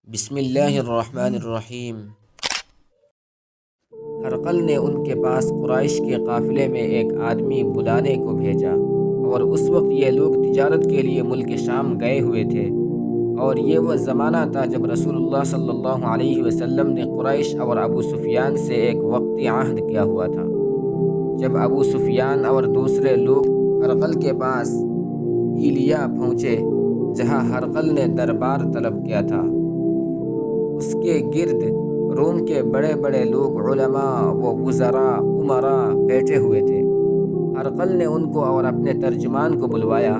بسم اللہ الرحمن الرحیم۔ ہرقل نے ان کے پاس قریش کے قافلے میں ایک آدمی بلانے کو بھیجا، اور اس وقت یہ لوگ تجارت کے لیے ملک شام گئے ہوئے تھے، اور یہ وہ زمانہ تھا جب رسول اللہ صلی اللہ علیہ وسلم نے قریش اور ابو سفیان سے ایک وقتی عہد کیا ہوا تھا۔ جب ابو سفیان اور دوسرے لوگ ہرقل کے پاس ایلیا پہنچے، جہاں ہرقل نے دربار طلب کیا تھا، اس کے گرد روم کے بڑے بڑے لوگ، علماء و وزراء، امراء بیٹھے ہوئے تھے۔ ہرقل نے ان کو اور اپنے ترجمان کو بلوایا،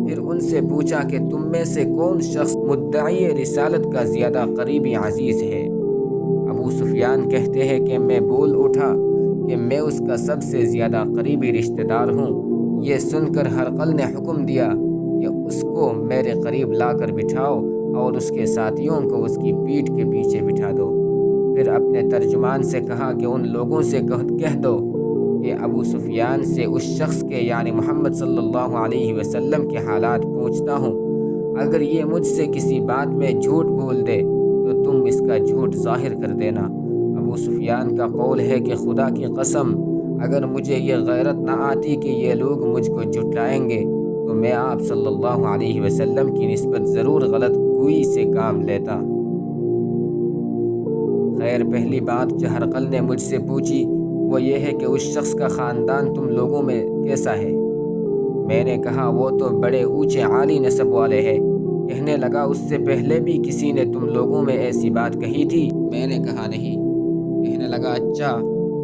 پھر ان سے پوچھا کہ تم میں سے کون شخص مدعی رسالت کا زیادہ قریبی عزیز ہے؟ ابو سفیان کہتے ہیں کہ میں بول اٹھا کہ میں اس کا سب سے زیادہ قریبی رشتہ دار ہوں۔ یہ سن کر ہرقل نے حکم دیا کہ اس کو میرے قریب لا کر بٹھاؤ اور اس کے ساتھیوں کو اس کی پیٹھ کے پیچھے بٹھا دو۔ پھر اپنے ترجمان سے کہا کہ ان لوگوں سے کہہ دو کہ ابو سفیان سے اس شخص کے یعنی محمد صلی اللہ علیہ وسلم کے حالات پوچھتا ہوں، اگر یہ مجھ سے کسی بات میں جھوٹ بول دے تو تم اس کا جھوٹ ظاہر کر دینا۔ ابو سفیان کا قول ہے کہ خدا کی قسم، اگر مجھے یہ غیرت نہ آتی کہ یہ لوگ مجھ کو جھٹلائیں گے تو میں آپ صلی اللہ علیہ وسلم کی نسبت ضرور غلط گوئی سے کام لیتا۔ خیر، پہلی بات جو ہرقل نے مجھ سے پوچھی وہ یہ ہے کہ اس شخص کا خاندان تم لوگوں میں کیسا ہے؟ میں نے کہا وہ تو بڑے اونچے عالی نسب والے ہیں۔ کہنے لگا اس سے پہلے بھی کسی نے تم لوگوں میں ایسی بات کہی تھی؟ میں نے کہا نہیں۔ کہنے لگا اچھا،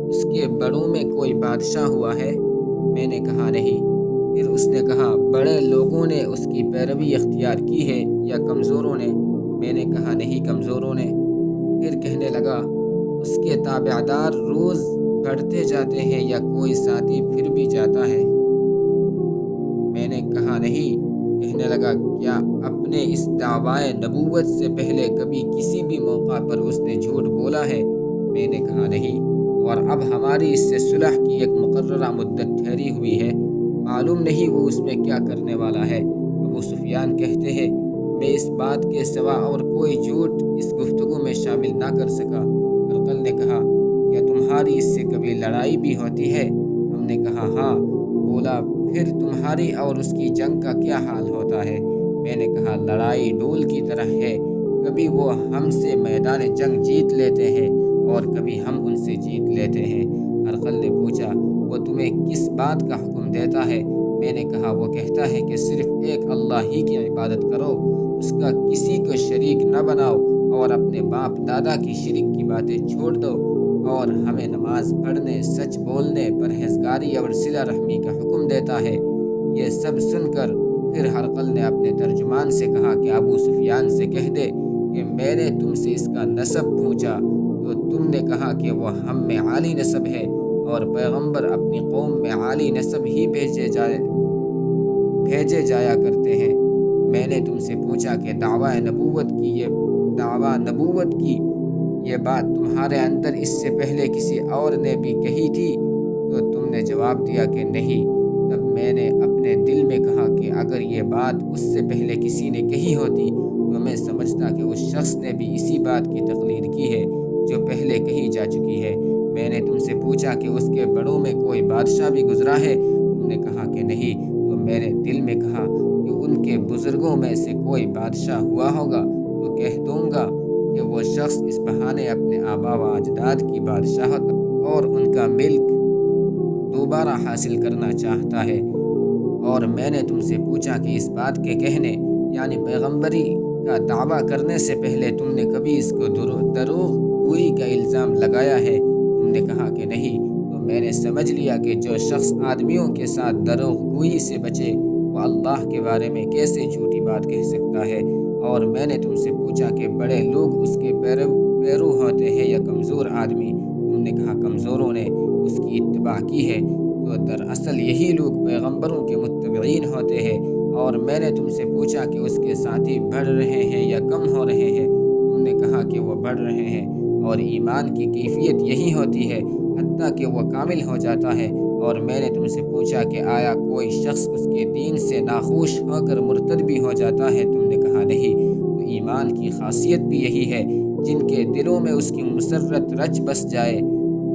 اس کے بڑوں میں کوئی بادشاہ ہوا ہے؟ میں نے کہا نہیں۔ پھر اس نے کہا بڑے لوگوں نے اس کی پیروی اختیار کی ہے یا کمزوروں نے؟ میں نے کہا نہیں، کمزوروں نے۔ پھر کہنے لگا اس کے تابعدار روز بڑھتے جاتے ہیں یا کوئی ساتھی پھر بھی جاتا ہے؟ میں نے کہا نہیں۔ کہنے لگا کیا اپنے اس دعویٰ نبوت سے پہلے کبھی کسی بھی موقع پر اس نے جھوٹ بولا ہے؟ میں نے کہا نہیں۔ اور اب ہماری اس سے صلح کی ایک مقررہ مدت ٹھہری ہوئی ہے، معلوم نہیں وہ اس میں کیا کرنے والا ہے۔ ابو سفیان کہتے ہیں میں اس بات کے سوا اور کوئی جھوٹ اس گفتگو میں شامل نہ کر سکا۔ ہرقل نے کہا کیا تمہاری اس سے کبھی لڑائی بھی ہوتی ہے؟ ہم نے کہا ہاں۔ بولا پھر تمہاری اور اس کی جنگ کا کیا حال ہوتا ہے؟ میں نے کہا لڑائی ڈول کی طرح ہے، کبھی وہ ہم سے میدان جنگ جیت لیتے ہیں اور کبھی ہم ان سے جیت لیتے ہیں۔ ہرقل نے پوچھا وہ تمہیں کس بات کا حکم دیتا ہے؟ میں نے کہا وہ کہتا ہے کہ صرف ایک اللہ ہی کی عبادت کرو، اس کا کسی کو شریک نہ بناؤ، اور اپنے باپ دادا کی شرک کی باتیں چھوڑ دو، اور ہمیں نماز پڑھنے، سچ بولنے، پرہیزگاری اور صلہ رحمی کا حکم دیتا ہے۔ یہ سب سن کر پھر ہرقل نے اپنے ترجمان سے کہا کہ ابو سفیان سے کہہ دے کہ میں نے تم سے اس کا نسب پوچھا تو تم نے کہا کہ وہ ہم میں عالی نسب ہے، اور پیغمبر اپنی قوم میں عالی نسب ہی بھیجے جایا کرتے ہیں۔ میں نے تم سے پوچھا کہ دعویٰ نبوت کی یہ بات تمہارے اندر اس سے پہلے کسی اور نے بھی کہی تھی؟ تو تم نے جواب دیا کہ نہیں۔ تب میں نے اپنے دل میں کہا کہ اگر یہ بات اس سے پہلے کسی نے کہی ہوتی تو میں سمجھتا کہ اس شخص نے بھی اسی بات کی تقلید کی ہے جو پہلے کہی جا چکی ہے۔ میں نے تم سے پوچھا کہ اس کے بڑوں میں کوئی بادشاہ بھی گزرا ہے؟ تم نے کہا کہ نہیں۔ تو میں نے دل میں کہا کہ ان کے بزرگوں میں سے کوئی بادشاہ ہوا ہوگا تو کہہ دوں گا کہ وہ شخص اس بہانے اپنے آبا و اجداد کی بادشاہت اور ان کا ملک دوبارہ حاصل کرنا چاہتا ہے۔ اور میں نے تم سے پوچھا کہ اس بات کے کہنے یعنی پیغمبری کا دعویٰ کرنے سے پہلے تم نے کبھی اس کو دروغ گوئی کا الزام لگایا ہے؟ تم نے کہا کہ نہیں۔ تو میں نے سمجھ لیا کہ جو شخص آدمیوں کے ساتھ دروغ گوئی سے بچے وہ اللہ کے بارے میں کیسے جھوٹی بات کہہ سکتا ہے۔ اور میں نے تم سے پوچھا کہ بڑے لوگ اس کے پیرو ہوتے ہیں یا کمزور آدمی؟ تم نے کہا کمزوروں نے اس کی اتباع کی ہے۔ تو دراصل یہی لوگ پیغمبروں کے متبعین ہوتے ہیں۔ اور میں نے تم سے پوچھا کہ اس کے ساتھی بڑھ رہے ہیں یا کم ہو رہے ہیں؟ تم نے کہا کہ وہ بڑھ رہے ہیں، اور ایمان کی کیفیت یہی ہوتی ہے حتیٰ کہ وہ کامل ہو جاتا ہے۔ اور میں نے تم سے پوچھا کہ آیا کوئی شخص اس کے دین سے ناخوش ہو کر مرتد بھی ہو جاتا ہے؟ تم نے کہا نہیں۔ تو ایمان کی خاصیت بھی یہی ہے، جن کے دلوں میں اس کی مسرت رچ بس جائے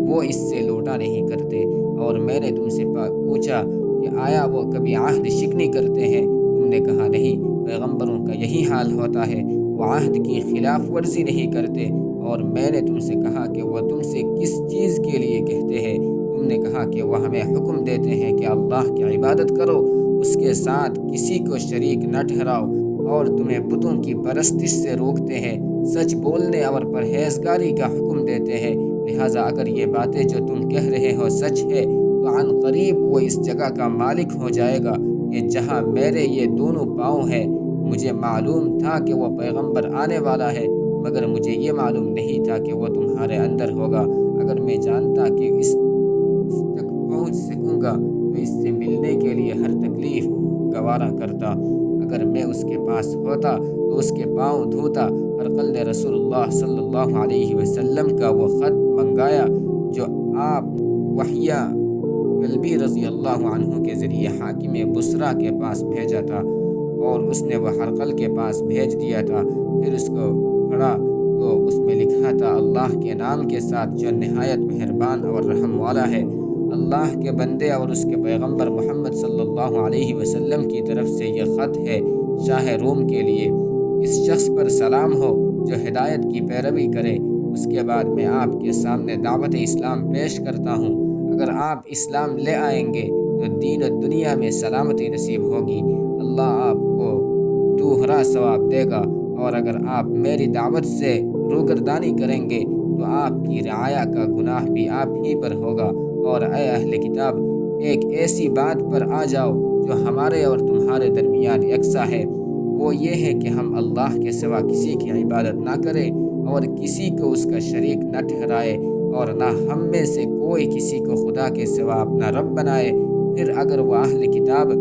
وہ اس سے لوٹا نہیں کرتے۔ اور میں نے تم سے پوچھا کہ آیا وہ کبھی عہد شکنی کرتے ہیں؟ تم نے کہا نہیں، پیغمبروں کا یہی حال ہوتا ہے، وہ عہد کی خلاف ورزی نہیں کرتے۔ اور میں نے تم سے کہا کہ وہ تم سے کس چیز کے لیے کہتے ہیں؟ تم نے کہا کہ وہ ہمیں حکم دیتے ہیں کہ اللہ کی عبادت کرو، اس کے ساتھ کسی کو شریک نہ ٹھہراؤ، اور تمہیں بتوں کی پرستش سے روکتے ہیں، سچ بولنے اور پرہیزگاری کا حکم دیتے ہیں۔ لہٰذا اگر یہ باتیں جو تم کہہ رہے ہو سچ ہے تو عن قریب وہ اس جگہ کا مالک ہو جائے گا کہ جہاں میرے یہ دونوں پاؤں ہیں۔ مجھے معلوم تھا کہ وہ پیغمبر آنے والا ہے، مگر مجھے یہ معلوم نہیں تھا کہ وہ تمہارے اندر ہوگا۔ اگر میں جانتا کہ اس تک پہنچ سکوں گا تو اس سے ملنے کے لیے ہر تکلیف گوارا کرتا۔ اگر میں اس کے پاس ہوتا تو اس کے پاؤں دھوتا۔ ہرقل نے رسول اللہ صلی اللہ علیہ وسلم کا وہ خط منگایا جو آپ وحیہ کلبی رضی اللہ عنہ کے ذریعے حاکم بصرہ کے پاس بھیجا تھا، اور اس نے وہ ہرقل کے پاس بھیج دیا تھا۔ پھر اس کو پڑھا تو اس میں لکھا تھا، اللہ کے نام کے ساتھ جو نہایت مہربان اور رحم والا ہے۔ اللہ کے بندے اور اس کے پیغمبر محمد صلی اللہ علیہ وسلم کی طرف سے یہ خط ہے شاہ روم کے لیے۔ اس شخص پر سلام ہو جو ہدایت کی پیروی کرے۔ اس کے بعد میں آپ کے سامنے دعوت اسلام پیش کرتا ہوں۔ اگر آپ اسلام لے آئیں گے تو دین و دنیا میں سلامتی نصیب ہوگی، اللہ آپ کو دوہرا ثواب دے گا، اور اگر آپ میری دعوت سے روگردانی کریں گے تو آپ کی رعایا کا گناہ بھی آپ ہی پر ہوگا۔ اور اے اہل کتاب، ایک ایسی بات پر آ جاؤ جو ہمارے اور تمہارے درمیان یکساں ہے، وہ یہ ہے کہ ہم اللہ کے سوا کسی کی عبادت نہ کریں اور کسی کو اس کا شریک نہ ٹھہرائے، اور نہ ہم میں سے کوئی کسی کو خدا کے سوا اپنا رب بنائے۔ پھر اگر وہ اہل کتاب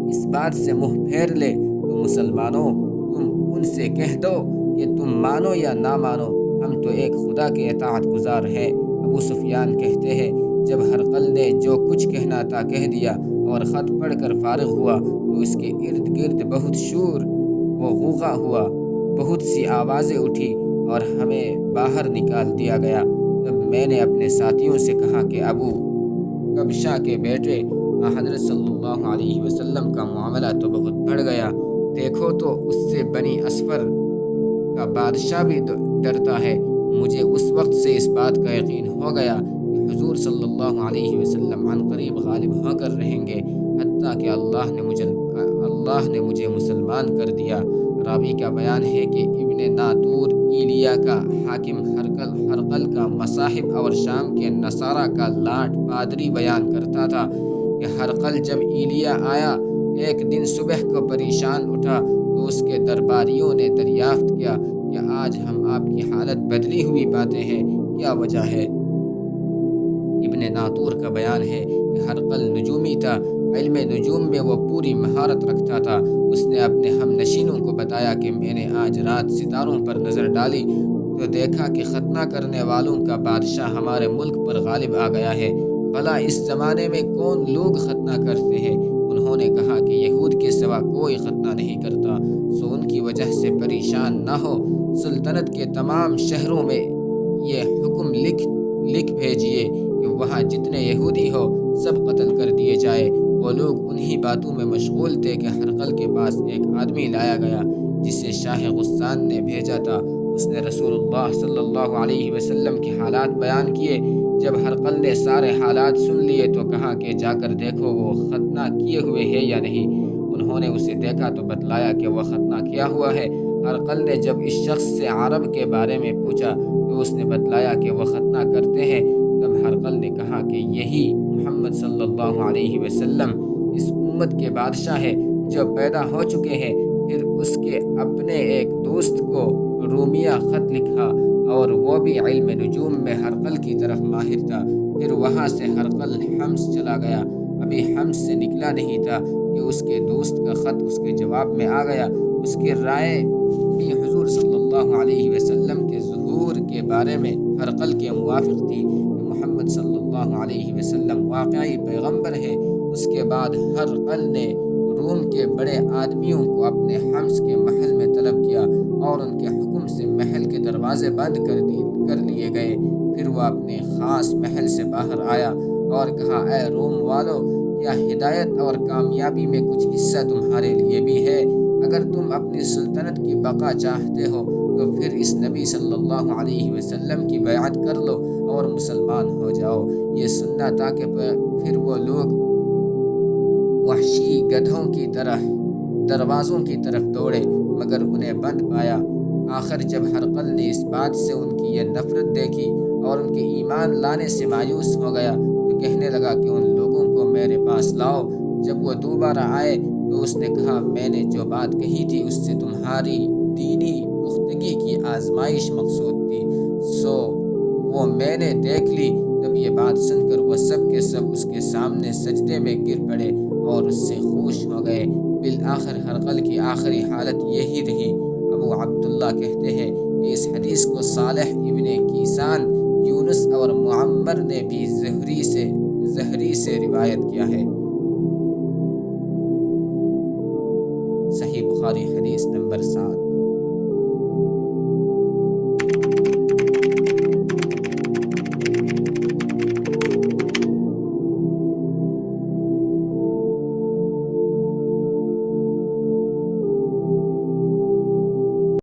اس بات سے منہ پھیر لے تو مسلمانوں، تم ان سے کہہ دو کہ تم مانو یا نہ مانو، ہم تو ایک خدا کے اطاعت گزار ہیں۔ ابو سفیان کہتے ہیں، جب ہرقل نے جو کچھ کہنا تھا کہہ دیا اور خط پڑھ کر فارغ ہوا تو اس کے ارد گرد بہت شور و غوغا ہوا، بہت سی آوازیں اٹھی اور ہمیں باہر نکال دیا گیا۔ تب میں نے اپنے ساتھیوں سے کہا کہ ابو کبشہ کے بیٹے حضرت صلی اللہ علیہ وسلم کا معاملہ تو بہت بڑھ گیا، دیکھو تو اس سے بنی اصفر کا بادشاہ بھی ڈرتا ہے۔ مجھے اس وقت سے اس بات کا یقین ہو گیا کہ حضور صلی اللہ علیہ وسلم عن قریب غالب ہو کر رہیں گے، حتیٰ کہ اللہ نے مجھے مسلمان کر دیا۔ راوی کا بیان ہے کہ ابن ناطور ایلیا کا حاکم ہرقل کا مصاحب اور شام کے نصارہ کا لاٹ پادری بیان کرتا تھا کہ ہرقل جب ایلیا آیا ایک دن صبح کو پریشان اٹھا تو اس کے درباریوں نے دریافت کیا کہ آج ہم آپ کی حالت بدلی ہوئی پاتے ہیں، کیا وجہ ہے؟ ابن ناطور کا بیان ہے کہ ہرقل نجومی تھا، علم نجوم میں وہ پوری مہارت رکھتا تھا۔ اس نے اپنے ہم نشینوں کو بتایا کہ میں نے آج رات ستاروں پر نظر ڈالی تو دیکھا کہ ختنہ کرنے والوں کا بادشاہ ہمارے ملک پر غالب آ گیا ہے۔ بھلا اس زمانے میں کون لوگ ختنہ کرتے ہیں؟ انہوں نے کہا کہ یہود کے سوا کوئی ختنہ نہیں کرتا، سو ان کی وجہ سے پریشان نہ ہو۔ سلطنت کے تمام شہروں میں یہ حکم لکھ بھیجیے کہ وہاں جتنے یہودی ہو سب قتل کر دیے جائے۔ وہ لوگ انہی باتوں میں مشغول تھے کہ ہرقل کے پاس ایک آدمی لایا گیا جسے شاہ غسان نے بھیجا تھا۔ اس نے رسول اللہ صلی اللہ علیہ وسلم کے حالات بیان کیے۔ جب ہرقل نے سارے حالات سن لیے تو کہا کہ جا کر دیکھو وہ ختنہ کیے ہوئے ہے یا نہیں۔ انہوں نے اسے دیکھا تو بتلایا کہ وہ ختنہ کیا ہوا ہے۔ ہرقل نے جب اس شخص سے عرب کے بارے میں پوچھا تو اس نے بتلایا کہ وہ ختنہ کرتے ہیں۔ تب ہرقل نے کہا کہ یہی محمد صلی اللہ علیہ وسلم اس امت کے بادشاہ ہے جو پیدا ہو چکے ہیں۔ پھر اس کے اپنے ایک دوست کو رومیہ خط لکھا اور وہ بھی علم نجوم میں ہرقل کی طرف ماہر تھا۔ پھر وہاں سے ہرقل حمص چلا گیا، ابھی حمص سے نکلا نہیں تھا کہ اس کے دوست کا خط اس کے جواب میں آ گیا۔ اس کی رائے بھی حضور صلی اللہ علیہ وسلم کے ظہور کے بارے میں ہرقل کے موافق تھی کہ محمد صلی اللہ علیہ وسلم واقعی پیغمبر ہے۔ اس کے بعد ہرقل نے روم کے بڑے آدمیوں کو اپنے حمس کے محل میں طلب کیا اور ان کے حکم سے محل کے دروازے بند کر لیے گئے۔ پھر وہ اپنے خاص محل سے باہر آیا اور کہا، اے روم والو، کیا ہدایت اور کامیابی میں کچھ حصہ تمہارے لیے بھی ہے؟ اگر تم اپنی سلطنت کی بقا چاہتے ہو تو پھر اس نبی صلی اللہ علیہ وسلم کی بیعت کر لو اور مسلمان ہو جاؤ۔ یہ سننا تھا کہ پھر وہ لوگ وحشی گدھوں کی طرح دروازوں کی طرف دوڑے مگر انہیں بند پایا۔ آخر جب ہرقل نے اس بات سے ان کی یہ نفرت دیکھی اور ان کے ایمان لانے سے مایوس ہو گیا تو کہنے لگا کہ ان لوگوں کو میرے پاس لاؤ۔ جب وہ دوبارہ آئے تو اس نے کہا، میں نے جو بات کہی تھی اس سے تمہاری دینی پختگی کی آزمائش مقصود تھی، سو وہ میں نے دیکھ لی۔ تب یہ بات سن کر وہ سب کے سب اس کے سامنے سجدے میں گر پڑے اور اس سے خوش ہو گئے۔ بالآخر ہرقل کی آخری حالت یہی رہی۔ ابو عبداللہ کہتے ہیں کہ اس حدیث کو صالح ابن کیسان، یونس اور معمر نے بھی زہری سے روایت کیا ہے۔ صحیح بخاری حدیث نمبر 7۔